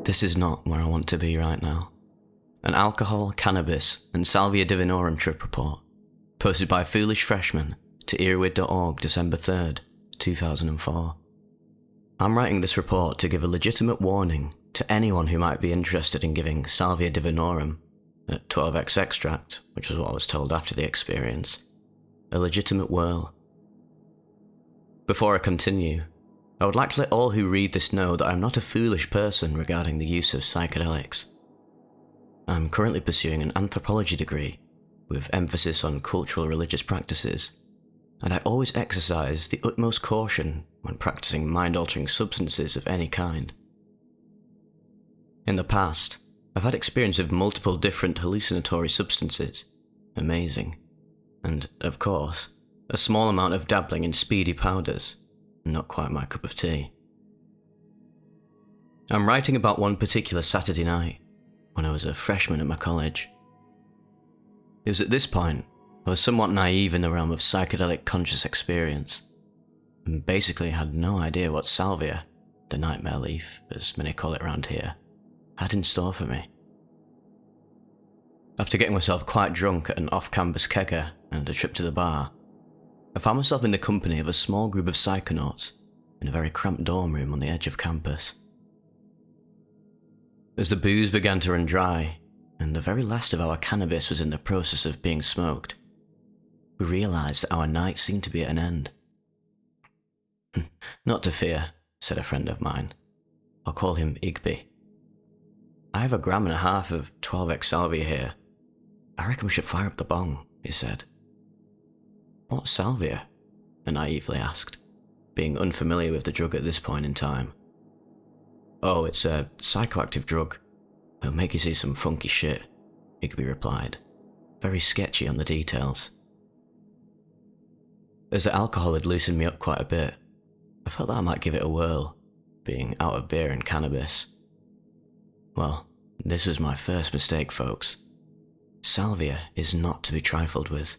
This is not where I want to be right now. An alcohol, cannabis, and Salvia divinorum trip report, posted by Foolish Freshman to earwid.org December 3rd, 2004. I'm writing this report to give a legitimate warning to anyone who might be interested in giving Salvia divinorum, a 12x extract, which was what I was told after the experience, a legitimate whirl. Before I continue, I would like to let all who read this know that I'm not a foolish person regarding the use of psychedelics. I'm currently pursuing an anthropology degree with emphasis on cultural religious practices, and I always exercise the utmost caution when practicing mind-altering substances of any kind. In the past, I've had experience of multiple different hallucinatory substances, amazing, and, of course, a small amount of dabbling in speedy powders, not quite my cup of tea. I'm writing about one particular Saturday night, when I was a freshman at my college. It was at this point I was somewhat naive in the realm of psychedelic conscious experience, and basically had no idea what Salvia, the nightmare leaf, as many call it around here, had in store for me. After getting myself quite drunk at an off-campus kegger and a trip to the bar, I found myself in the company of a small group of psychonauts in a very cramped dorm room on the edge of campus. As the booze began to run dry, and the very last of our cannabis was in the process of being smoked, we realised that our night seemed to be at an end. "Not to fear," said a friend of mine. I'll call him Igby. "I have 1.5 grams of 12x Salvia here. I reckon we should fire up the bong," he said. "What's Salvia?" I naively asked, being unfamiliar with the drug at this point in time. "Oh, it's a psychoactive drug. It'll make you see some funky shit," Igby replied, very sketchy on the details. As the alcohol had loosened me up quite a bit, I felt that I might give it a whirl, being out of beer and cannabis. Well, this was my first mistake, folks. Salvia is not to be trifled with.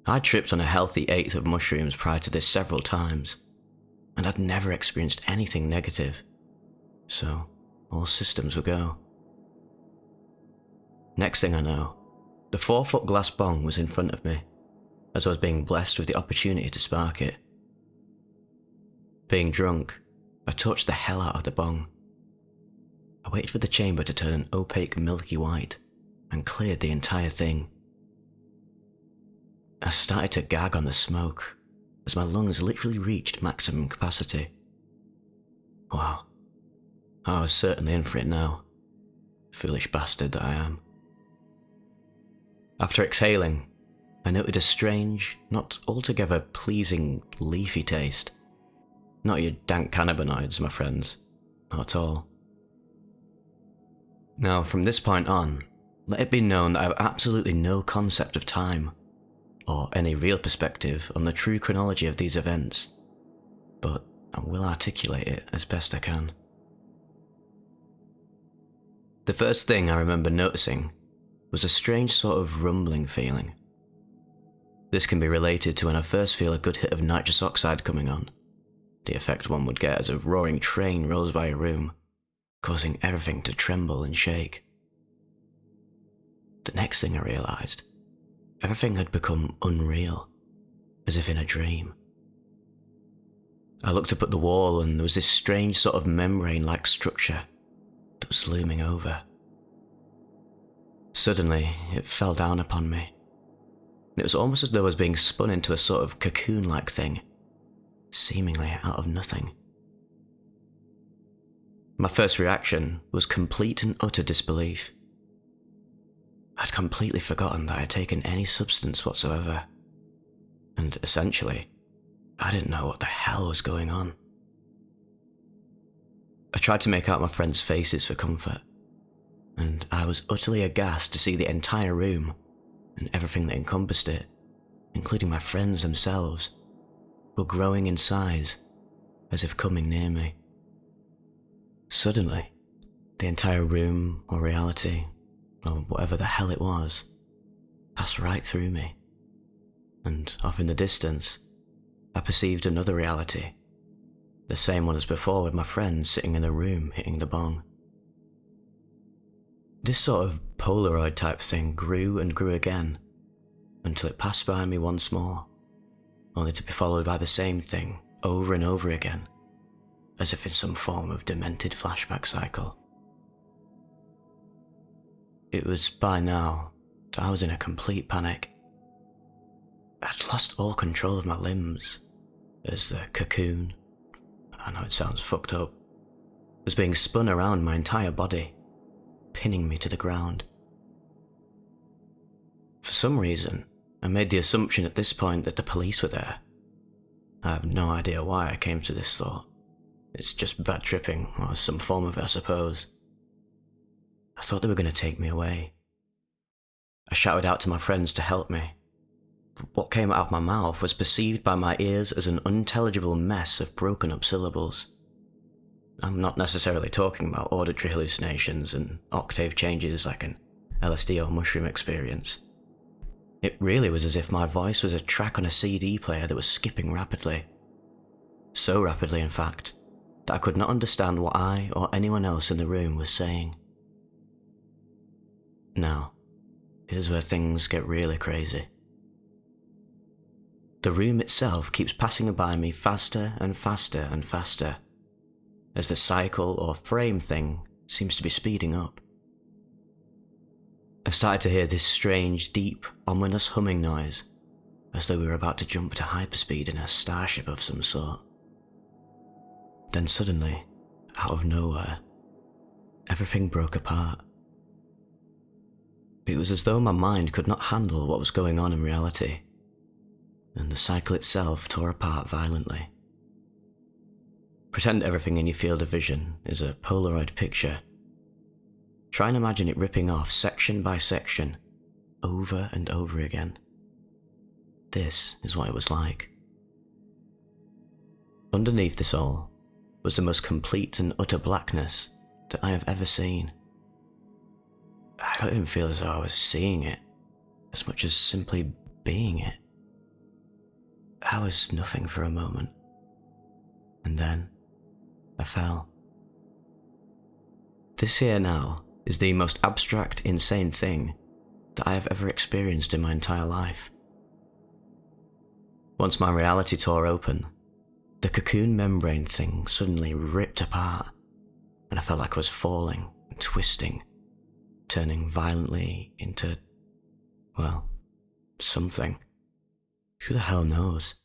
I tripped on a healthy 1/8 of mushrooms prior to this several times, and I'd never experienced anything negative, so all systems were go. Next thing I know, the 4-foot glass bong was in front of me, as I was being blessed with the opportunity to spark it. Being drunk, I torched the hell out of the bong. I waited for the chamber to turn an opaque milky white, and cleared the entire thing. I started to gag on the smoke, as my lungs literally reached maximum capacity. Wow, I was certainly in for it now. Foolish bastard that I am. After exhaling, I noted a strange, not altogether pleasing, leafy taste. Not your dank cannabinoids, my friends. Not at all. Now, from this point on, let it be known that I have absolutely no concept of time, or any real perspective on the true chronology of these events, but I will articulate it as best I can. The first thing I remember noticing was a strange sort of rumbling feeling. This can be related to when I first feel a good hit of nitrous oxide coming on, the effect one would get as a roaring train rolls by a room, causing everything to tremble and shake. The next thing I realised, everything had become unreal, as if in a dream. I looked up at the wall and there was this strange sort of membrane-like structure that was looming over. Suddenly, it fell down upon me. It was almost as though I was being spun into a sort of cocoon-like thing, seemingly out of nothing. My first reaction was complete and utter disbelief. I'd completely forgotten that I had taken any substance whatsoever, and essentially, I didn't know what the hell was going on. I tried to make out my friends' faces for comfort, and I was utterly aghast to see the entire room, and everything that encompassed it, including my friends themselves, were growing in size, as if coming near me. Suddenly, the entire room, or reality, or whatever the hell it was, passed right through me, and off in the distance, I perceived another reality, The same one as before, with my friends sitting in the room hitting the bong. This sort of Polaroid type thing grew and grew again, until it passed by me once more, only to be followed by the same thing over and over again, as if in some form of demented flashback cycle. It was by now that I was in a complete panic. I'd lost all control of my limbs, as the cocoon, I know it sounds fucked up, was being spun around my entire body, pinning me to the ground. For some reason, I made the assumption at this point that the police were there. I have no idea why I came to this thought. It's just bad tripping, or some form of it, I suppose. I thought they were going to take me away. I shouted out to my friends to help me, but what came out of my mouth was perceived by my ears as an unintelligible mess of broken up syllables. I'm not necessarily talking about auditory hallucinations and octave changes like an LSD or mushroom experience. It really was as if my voice was a track on a CD player that was skipping rapidly. So rapidly, in fact, that I could not understand what I or anyone else in the room was saying. Now, here's where things get really crazy. The room itself keeps passing by me faster and faster and faster, as the cycle or frame thing seems to be speeding up. I started to hear this strange, deep, ominous humming noise, as though we were about to jump to hyperspeed in a starship of some sort. Then suddenly, out of nowhere, everything broke apart. It was as though my mind could not handle what was going on in reality, and the cycle itself tore apart violently. Pretend everything in your field of vision is a Polaroid picture. Try and imagine it ripping off section by section, over and over again. This is what it was like. Underneath this all was the most complete and utter blackness that I have ever seen. I don't even feel as though I was seeing it, as much as simply being it. I was nothing for a moment, and then I fell. This here now is the most abstract, insane thing that I have ever experienced in my entire life. Once my reality tore open, the cocoon membrane thing suddenly ripped apart, and I felt like I was falling and twisting, turning violently into, well, something. Who the hell knows?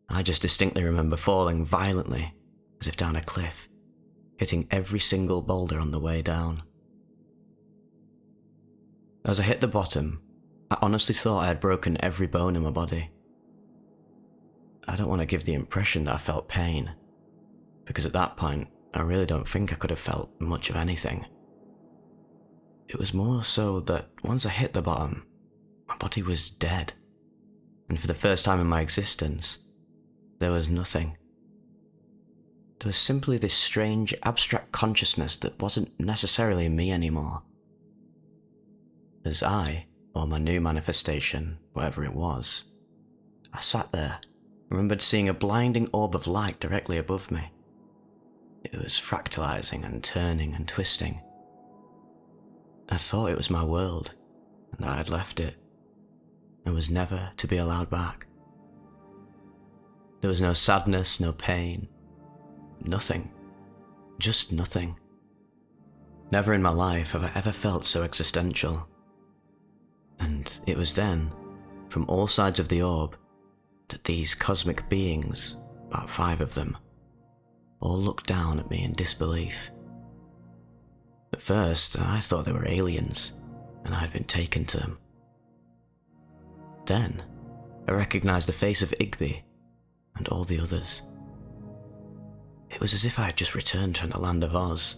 I just distinctly remember falling violently, as if down a cliff, hitting every single boulder on the way down. As I hit the bottom, I honestly thought I had broken every bone in my body. I don't want to give the impression that I felt pain, because at that point, I really don't think I could have felt much of anything. It was more so that once I hit the bottom, my body was dead, and for the first time in my existence, there was nothing. There was simply this strange, abstract consciousness that wasn't necessarily me anymore. As I, or my new manifestation, whatever it was, I sat there, remembered seeing a blinding orb of light directly above me. It was fractalizing and turning and twisting. I thought it was my world, and that I had left it, and was never to be allowed back. There was no sadness, no pain, nothing. Just nothing. Never in my life have I ever felt so existential. And it was then, from all sides of the orb, that these cosmic beings, about 5 of them, all looked down at me in disbelief. At first, I thought they were aliens, and I had been taken to them. Then, I recognized the face of Igby, and all the others. It was as if I had just returned from the land of Oz.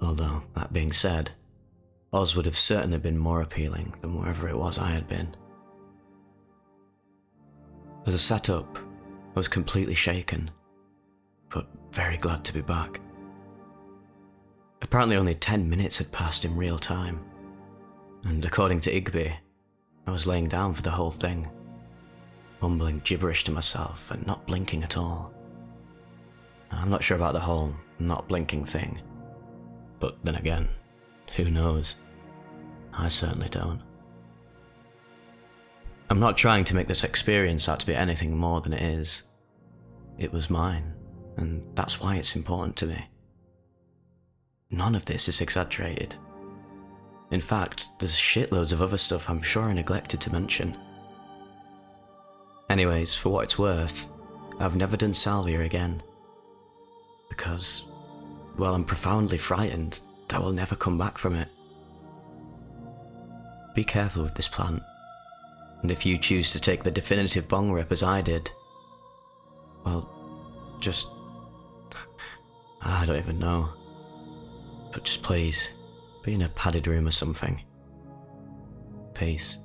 Although, that being said, Oz would have certainly been more appealing than wherever it was I had been. As I sat up, I was completely shaken, but very glad to be back. Apparently only 10 minutes had passed in real time, and according to Igby, I was laying down for the whole thing, mumbling gibberish to myself and not blinking at all. I'm not sure about the whole not blinking thing. But then again, who knows? I certainly don't. I'm not trying to make this experience out to be anything more than it is. It was mine, and that's why it's important to me. None of this is exaggerated. In fact, there's shitloads of other stuff I'm sure I neglected to mention. Anyways, for what it's worth, I've never done Salvia again. Because, well, I'm profoundly frightened that I will never come back from it. Be careful with this plant, and if you choose to take the definitive bong rip as I did, well, just... I don't even know. But just please, be in a padded room or something. Peace.